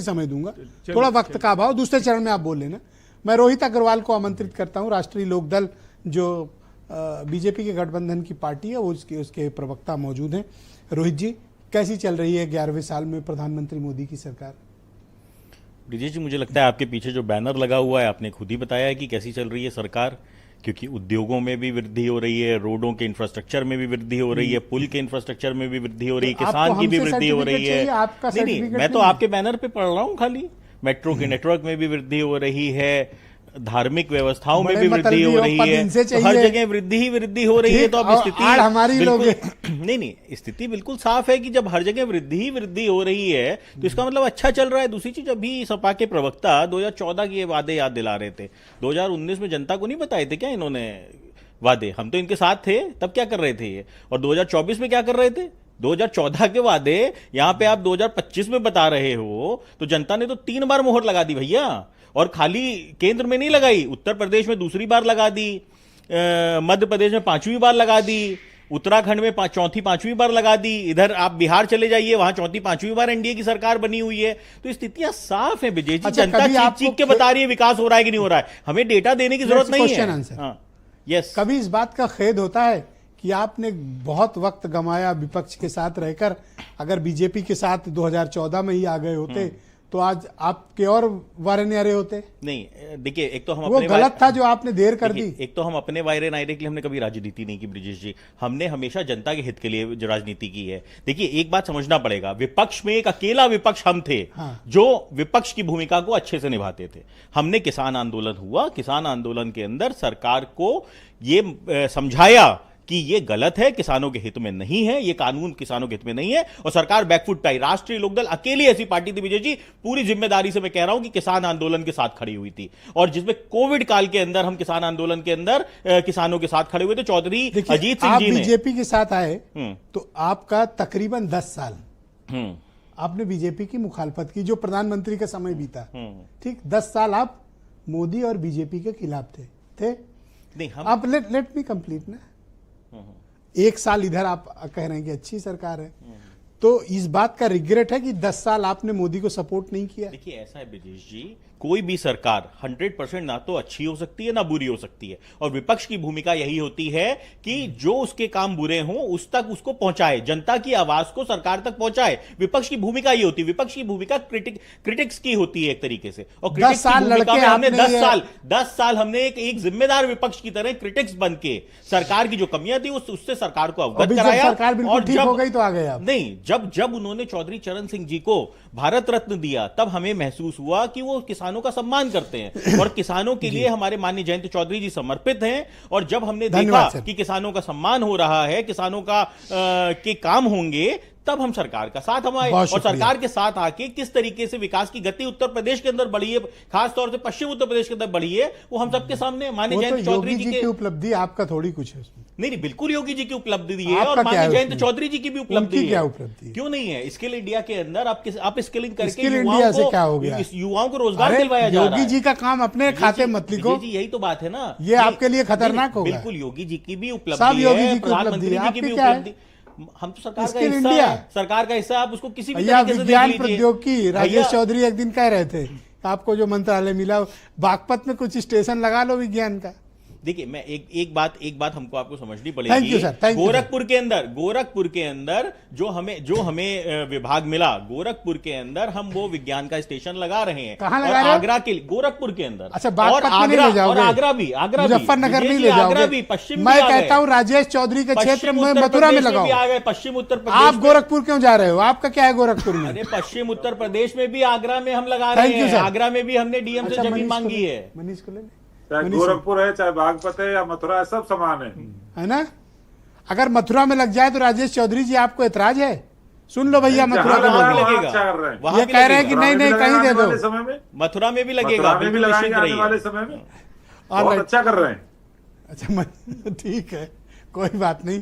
समय दूंगा, थोड़ा वक्त का अभाव, दूसरे चरण में आप बोल लेना। मैं रोहित अग्रवाल को आमंत्रित करता हूं। राष्ट्रीय लोकदल जो बीजेपी के गठबंधन की पार्टी है, वो उसके प्रवक्ता मौजूद हैं। रोहित जी, कैसी चल रही है 11वें साल में प्रधानमंत्री मोदी की सरकार? ब्रिजेश जी, मुझे लगता है आपके पीछे जो बैनर लगा हुआ है, आपने खुद ही बताया है कि कैसी चल रही है सरकार, क्योंकि उद्योगों में भी वृद्धि हो रही है, रोडों के इंफ्रास्ट्रक्चर में भी वृद्धि हो रही है, पुल के इंफ्रास्ट्रक्चर में भी वृद्धि हो रही है, किसान की भी वृद्धि हो रही है। नहीं, मैं तो आपके बैनर पे पढ़ रहा हूँ खाली। मेट्रो के नेटवर्क में भी वृद्धि हो रही है, धार्मिक व्यवस्थाओं में भी वृद्धि हो रही है, तो हर जगह वृद्धि ही वृद्धि हो रही है। तो अब स्थिति हमारी लोग नहीं, स्थिति बिल्कुल साफ है कि जब हर जगह वृद्धि ही वृद्धि हो रही है तो इसका मतलब अच्छा चल रहा है। दूसरी चीज, अभी सपा के प्रवक्ता 2014 के वादे याद दिला रहे थे। 2019 में जनता को नहीं बताए थे क्या इन्होंने वादे? हम तो इनके साथ थे, तब क्या कर रहे थे ये? और 2024 में क्या कर रहे थे? 2014 के वादे यहां पे आप 2025 में बता रहे हो, तो जनता ने तो 3 बार मोहर लगा दी भैया। और खाली केंद्र में नहीं लगाई, उत्तर प्रदेश में दूसरी बार लगा दी, मध्य प्रदेश में 5वीं बार लगा दी, उत्तराखंड में चौथी 5वीं बार लगा दी, इधर आप बिहार चले जाइए, वहां चौथी 5वीं बार एनडीए की सरकार बनी हुई है। तो स्थितियां साफ है विजय जी। जनता चीख चीख के बता रही है विकास हो रहा है कि नहीं हो रहा है, हमें डेटा देने की जरूरत नहीं है। यस, कभी इस बात का खेद होता है कि आपने बहुत वक्त गंवाया विपक्ष के साथ रहकर? अगर बीजेपी के साथ 2014 में ही आ गए होते तो आज आपके और वारे न्यारे होते? नहीं, देखिए, एक तो हम वो गलत था जो आपने देर कर दी। एक तो हम अपने वायरे नायरे के लिए हमने कभी राजनीति नहीं की ब्रिजेश जी, हमने हमेशा जनता के हित के लिए जो राजनीति की है। देखिए, एक बात समझना पड़ेगा, विपक्ष में एक अकेला विपक्ष हम थे। हाँ। जो विपक्ष की भूमिका को अच्छे से निभाते थे। हमने किसान आंदोलन हुआ, किसान आंदोलन के अंदर सरकार को ये समझाया कि ये गलत है, किसानों के हित में नहीं है, ये कानून किसानों के हित में नहीं है, और सरकार बैकफुट पे आई। राष्ट्रीय लोकदल अकेली ऐसी पार्टी थी विजय जी, पूरी जिम्मेदारी से मैं कह रहा हूं, कि किसान आंदोलन के साथ खड़ी हुई थी। और जिसमें कोविड काल के अंदर हम किसान आंदोलन के अंदर किसानों के साथ खड़े हुए थे। चौधरी अजीत सिंह जी ने बीजेपी के साथ आए तो आपका तकरीबन 10 साल आपने बीजेपी की मुखालफत की, जो प्रधानमंत्री का समय बीता। ठीक, 10 साल आप मोदी और बीजेपी के खिलाफ थे। नहीं, आप लेट मी कंप्लीट ना। 1 साल इधर आप कह रहे हैं कि अच्छी सरकार है, तो इस बात का रिग्रेट है कि 10 साल आपने मोदी को सपोर्ट नहीं किया? देखिए, ऐसा है ब्रिजेश जी, कोई भी सरकार 100% ना तो अच्छी हो सकती है ना बुरी हो सकती है, और विपक्ष की भूमिका यही होती है कि जो उसके काम बुरे हों उस तक उसको पहुंचाए, जनता की आवाज को सरकार तक पहुंचाए। विपक्ष की भूमिका ये होती है। विपक्ष की भूमिका क्रिटिक्स की होती है एक तरीके से। और 10 साल लड़के हमने 10 साल हमने एक जिम्मेदार विपक्ष की तरह क्रिटिक्स बन के सरकार की जो कमियां थी उससे सरकार को अवगत कराया। सरकार बिल्कुल ठीक हो गई तो आ गए आप? नहीं, जब उन्होंने चौधरी चरण सिंह जी को भारत रत्न दिया, तब हमें महसूस हुआ कि वो किसानों का सम्मान करते हैं और किसानों के लिए हमारे माननीय जयंत चौधरी जी समर्पित हैं। और जब हमने देखा कि किसानों का सम्मान हो रहा है, किसानों का के काम होंगे, तब हम सरकार का साथ हमारे, और सरकार के साथ आके किस तरीके से विकास की गति उत्तर प्रदेश के अंदर बढ़ी है, खासतौर से पश्चिम उत्तर प्रदेश के अंदर बढ़ी है, वो हम सबके सामने माननीय जयंत चौधरी जी की उपलब्धि। आपका थोड़ी कुछ है उसमें? नहीं, बिल्कुल योगी जी की उपलब्धि है, और माननीय जयंत चौधरी जी की भी उपलब्धि है। क्यों नहीं है? स्किल इंडिया के अंदर आप स्किलिंग करके युवाओं को रोजगार दिलवाया जा रहा है। योगी जी का काम अपने खाते मत लिखो जी, यही तो बात है ना। ये आपके लिए खतरनाक होगा। बिल्कुल योगी जी की भी उपलब्धि है, प्रधानमंत्री जी की भी उपलब्धि। हम तो सरकार का हिस्सा आप उसको किसी भी तरीके से विज्ञान प्रौद्योगिकी। राजेश चौधरी एक दिन कह रहे थे आपको जो मंत्रालय मिला, बागपत में कुछ स्टेशन लगा लो विज्ञान का। देखिए, मैं एक बात हमको आपको समझनी पड़ेगी। गोरखपुर के अंदर जो हमें विभाग मिला, गोरखपुर के अंदर हम वो विज्ञान का स्टेशन लगा रहे हैं। कहां लगा रहे हैं? आगरा के गोरखपुर के अंदर। अच्छा, आगरा भी मुजफ्फरनगर नहीं ले जाओगे? पश्चिम मैं कहता हूँ राजेश चौधरी के क्षेत्र में मथुरा में लगाओ। आ गए पश्चिम उत्तर प्रदेश। आप गोरखपुर क्यों जा रहे हो? आपका क्या है गोरखपुर में? अरे, पश्चिम उत्तर प्रदेश में भी आगरा में हम लगा रहे हैं। आगरा में भी हमने डीएम से जमीन मांगी है। मनीष को ले, चाहे गोरखपुर है, चाहे बागपत है या मथुरा है, सब समान है ना? अगर मथुरा में लग जाए तो राजेश चौधरी जी आपको एतराज है? सुन लो भैया, मथुरा में लगेगा। ये कह रहे हैं कि नहीं कहीं दे दो। समय में मथुरा में भी लगेगा, भी लगाएंगे आने वाले समय में। बहुत अच्छा कर रहे हैं। अच्छा, ठीक है, कोई बात नहीं।